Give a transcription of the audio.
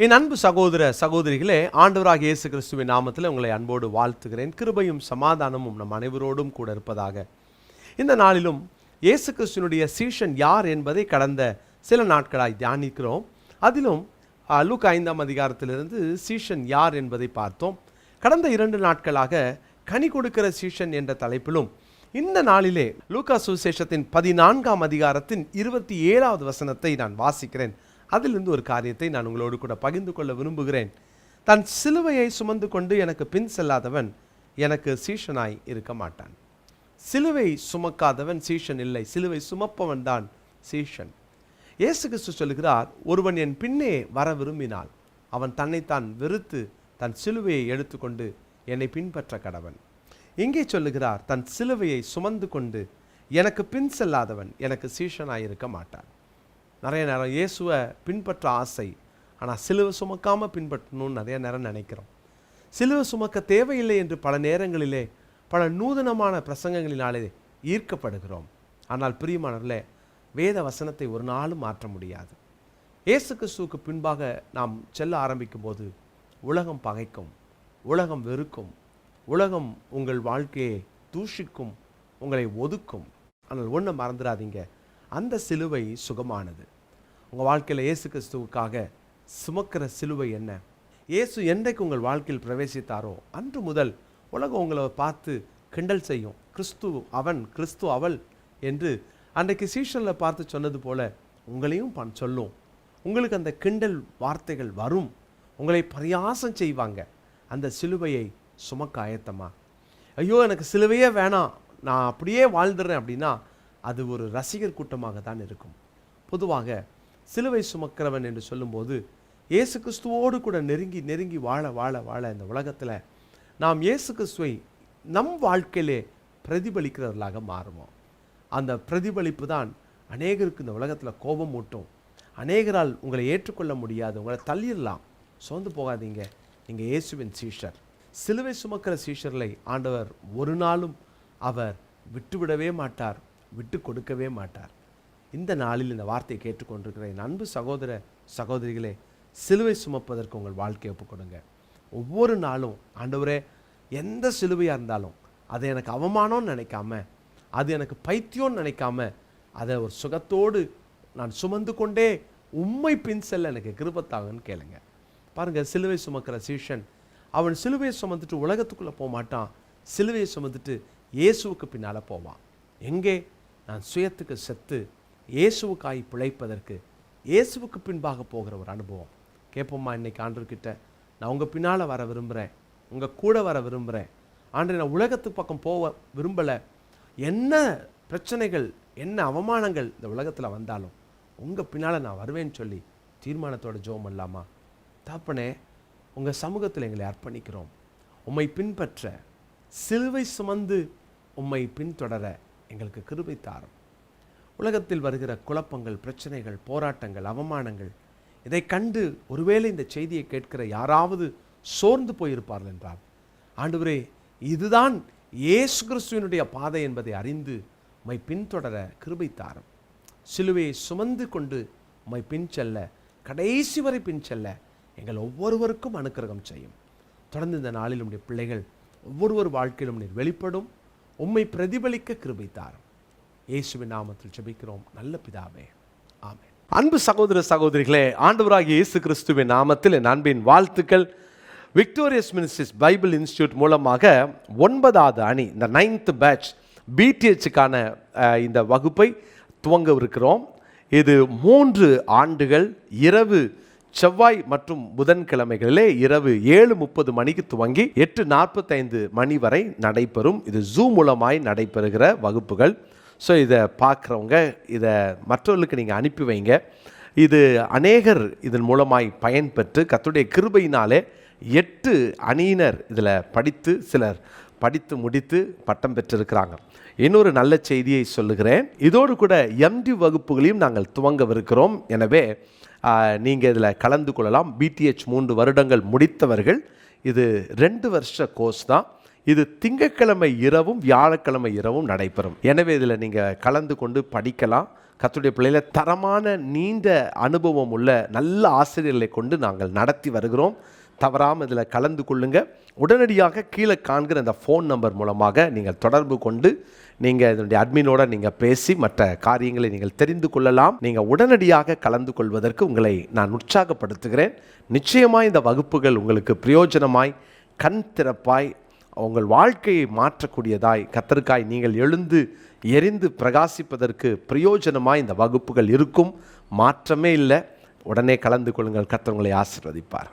என் அன்பு சகோதர சகோதரிகளே, ஆண்டவராகிய இயேசு கிறிஸ்துவின் நாமத்தில் உங்களை அன்போடு வாழ்த்துகிறேன். கிருபையும் சமாதானமும் நம் அனைவரோடும் கூட இருப்பதாக. இந்த நாளிலும் இயேசு கிறிஸ்துவினுடைய சீஷன் யார் என்பதை கடந்த சில நாட்களாய் தியானிக்கிறோம். அதிலும் லூக்கா 5ஆம் அதிகாரத்திலிருந்து சீஷன் யார் என்பதை பார்த்தோம். கடந்த 2 நாட்களாக கனி கொடுக்கிற சீஷன் என்ற தலைப்பிலும், இந்த நாளிலே லூக்கா சுவிசேஷத்தின் 14ஆம் அதிகாரத்தின் 27வது வசனத்தை நான் வாசிக்கிறேன். அதிலிருந்து ஒரு காரியத்தை நான் உங்களோடு கூட பகிர்ந்து கொள்ள விரும்புகிறேன். தன் சிலுவையை சுமந்து கொண்டு எனக்கு பின் செல்லாதவன் எனக்கு சீஷனாய் இருக்க மாட்டான். சிலுவை சுமக்காதவன் சீஷன் இல்லை, சிலுவை சுமப்பவன் தான் சீஷன். இயேசு கிறிஸ்து சொல்கிறார், ஒருவன் என் பின்னே வர விரும்பினால் அவன் தன்னைத்தான் வெறுத்து தன் சிலுவையை எடுத்துக்கொண்டு என்னை பின்பற்ற கடவன். இங்கே சொல்லுகிறார், தன் சிலுவையை சுமந்து கொண்டு எனக்கு பின் செல்லாதவன் எனக்கு சீஷனாய் இருக்க மாட்டான். நிறைய நேரம் இயேசுவை பின்பற்ற ஆசை, ஆனால் சிலுவை சுமக்காமல் பின்பற்றணும்னு நிறைய நேரம் நினைக்கிறோம். சிலுவை சுமக்க தேவையில்லை என்று பல நேரங்களிலே பல நூதனமான பிரசங்கங்களினாலே ஈர்க்கப்படுகிறோம். ஆனால் பிரியமானவர்களே, வேத வசனத்தை ஒரு நாளும் மாற்ற முடியாது. இயேசு கிறிஸ்துவுக்கு பின்பாக நாம் செல்ல ஆரம்பிக்கும் போது உலகம் பகைக்கும், உலகம் வெறுக்கும், உலகம் உங்கள் வாழ்க்கையை தூஷிக்கும், உங்களை ஒதுக்கும். ஆனால் ஒன்று மறந்துடாதீங்க, அந்த சிலுவை சுகமானது. உங்கள் வாழ்க்கையில் இயேசு கிறிஸ்துவுக்காக சுமக்கிற சிலுவை என்ன? இயேசு என்றைக்கு உங்கள் வாழ்க்கையில் பிரவேசித்தாரோ அன்று முதல் உலகம் உங்களை பார்த்து கிண்டல் செய்யும். கிறிஸ்து அவன், கிறிஸ்து அவள் என்று அன்றைக்கு சீஷனில் பார்த்து சொன்னது போல உங்களையும் சொல்லும். உங்களுக்கு அந்த கிண்டல் வார்த்தைகள் வரும், உங்களை பரியாசம் செய்வாங்க. அந்த சிலுவையை சுமக்க ஆயத்தமா? ஐயோ எனக்கு சிலுவையே வேணாம், நான் அப்படியே வாழ்ந்துடுறேன் அப்படின்னா அது ஒரு ரசிகர் கூட்டமாக தான் இருக்கும். பொதுவாக சிலுவை சுமக்கிறவன் என்று சொல்லும்போது இயேசு கிறிஸ்துவோடு கூட நெருங்கி நெருங்கி வாழ வாழ வாழ இந்த உலகத்தில் நாம் இயேசு கிறிஸ்துவை நம் வாழ்க்கையிலே பிரதிபலிக்கிறவர்களாக மாறுவோம். அந்த பிரதிபலிப்பு தான் அநேகருக்கு இந்த உலகத்தில் கோபம் மூட்டும். அநேகரால் உங்களை ஏற்றுக்கொள்ள முடியாது, உங்களை தள்ளிடலாம். சோர்ந்து போகாதீங்க, நீங்கள் இயேசுவின் சீஷர். சிலுவை சுமக்கிற சீஷர்களை ஆண்டவர் ஒரு நாளும் அவர் விட்டுவிடவே மாட்டார், விட்டு கொடுக்கவே மாட்டார். இந்த நாளில் இந்த வார்த்தையை கேட்டுக்கொண்டிருக்கிற என் அன்பு சகோதர சகோதரிகளே, சிலுவை சுமப்பதற்கு உங்கள் வாழ்க்கையை ஒப்புக் கொடுங்க. ஒவ்வொரு நாளும் ஆண்டவரே, எந்த சிலுவையாக இருந்தாலும் அதை எனக்கு அவமானம்னு நினைக்காம, அது எனக்கு பைத்தியம்னு நினைக்காம, அதை ஒரு சுகத்தோடு நான் சுமந்து கொண்டே உம்மை பின் செல்ல எனக்கு கிருபத்தாகன்னு கேளுங்க. பாருங்கள், சிலுவை சுமக்கிற சீஷன் அவன் சிலுவையை சுமந்துட்டு உலகத்துக்குள்ளே போக மாட்டான். சிலுவையை சுமந்துட்டு இயேசுவுக்கு பின்னால் போவான். எங்கே? நான் சுயத்துக்கு செத்து இயேசுவுக்காய் பிழைப்பதற்கு இயேசுவுக்கு பின்பாக போகிற ஒரு அனுபவம். கேட்போம்மா, இன்னைக்கு ஆண்டவர்கிட்ட, நான் உங்கள் பின்னால் வர விரும்புகிறேன், உங்கள் கூட வர விரும்புகிறேன் ஆண்டவரே, நான் உலகத்துக்கு பக்கம் போக விரும்பலை. என்ன பிரச்சனைகள், என்ன அவமானங்கள் இந்த உலகத்தில் வந்தாலும் உங்கள் பின்னால் நான் வருவேன்னு சொல்லி தீர்மானத்தோட ஜெபம் பண்ணலாமா? தகப்பனே, உங்கள் சமூகத்தில் எங்களை அர்ப்பணிக்கிறோம். உம்மை பின்பற்ற, சிலுவை சுமந்து உம்மை பின்தொடர எங்களுக்கு கிருபை தாரும். உலகத்தில் வருகிற குழப்பங்கள், பிரச்சனைகள், போராட்டங்கள், அவமானங்கள், இதை கண்டு ஒருவேளை இந்த செய்தியை கேட்கிற யாராவது சோர்ந்து போயிருப்பார்கள் என்றால், ஆண்டவரே, இதுதான் இயேசு கிறிஸ்துவினுடைய பாதை என்பதை அறிந்து உம்மை பின்தொடர கிருபை தாரும். சிலுவையை சுமந்து கொண்டு உம்மை பின் செல்ல, கடைசி வரை பின் செல்ல எங்கள் ஒவ்வொருவருக்கும் அனுக்கிரகம் செய்யும். தொடர்ந்து இந்த நாளில் நம்முடைய பிள்ளைகள் ஒவ்வொருவர் வாழ்க்கையிலும் நீர் வெளிப்படும், உம்மை பிரதிபலிக்க கிருபை தாரும். இயேசுவின் நாமத்தில் ஜெபிக்கிறோம் நல்ல பிதாவே, ஆமென். அன்பு சகோதர சகோதரிகளே, ஆண்டவராகிய இயேசு கிறிஸ்துவின் நாமத்தில் என் அன்பின் வாழ்த்துக்கள். விக்டோரியஸ் மினிஸ்ட்ரிஸ் பைபிள் இன்ஸ்டியூட் மூலமாக 9வது அணி, இந்த 9th பேட்ச் பிடிஹெச்சுக்கான இந்த வகுப்பை துவங்கவிருக்கிறோம். இது 3 ஆண்டுகள் இரவு செவ்வாய் மற்றும் புதன்கிழமைகளிலே இரவு 7:30 மணிக்கு துவங்கி 8:45 மணி வரை நடைபெறும். இது ஜூம் மூலமாய் நடைபெறுகிற வகுப்புகள். ஸோ இதை பார்க்குறவங்க இதை மற்றவர்களுக்கு நீங்கள் அனுப்பி வைங்க. இது அநேகர் இதன் மூலமாய் பயன்பெற்று கர்த்தருடைய கிருபையினாலே 8 அணியினர் இதில் படித்து, சிலர் படித்து முடித்து பட்டம் பெற்றிருக்கிறாங்க. இன்னொரு நல்ல செய்தியை சொல்லுகிறேன், இதோடு கூட எம்டி வகுப்புகளையும் நாங்கள் துவங்கவிருக்கிறோம். எனவே நீங்கள் இதில் கலந்து கொள்ளலாம். பிடிஹெச் 3 வருடங்கள் முடித்தவர்கள், இது 2 வருஷ கோர்ஸ் தான். இது திங்கட்கிழமை இரவும் வியாழக்கிழமை இரவும் நடைபெறும். எனவே இதில் நீங்கள் கலந்து கொண்டு படிக்கலாம், கர்த்தருடைய பிள்ளைகளை தரமான நீண்ட அனுபவம் உள்ள நல்ல ஆசிரியர்களை கொண்டு நாங்கள் நடத்தி வருகிறோம். தவறாமல் இதில் கலந்து கொள்ளுங்க. உடனடியாக கீழே காண்கிற அந்த ஃபோன் நம்பர் மூலமாக நீங்கள் தொடர்பு கொண்டு நீங்கள் இதனுடைய அட்மினோட நீங்கள் பேசி மற்ற காரியங்களை நீங்கள் தெரிந்து கொள்ளலாம். நீங்கள் உடனடியாக கலந்து கொள்வதற்கு உங்களை நான் உற்சாகப்படுத்துகிறேன். நிச்சயமாய் இந்த வகுப்புகள் உங்களுக்கு பிரயோஜனமாய், கண் திறப்பாய், உங்கள் வாழ்க்கையை மாற்றக்கூடியதாய், கர்த்தருக்காய் நீங்கள் எழுந்து எரிந்து பிரகாசிப்பதற்கு பிரயோஜனமாய் இந்த வகுப்புகள் இருக்கும். மாற்றமே இல்லை. உடனே கலந்து கொள்ளுங்கள். கர்த்தர் உங்களை ஆசீர்வதிப்பார்.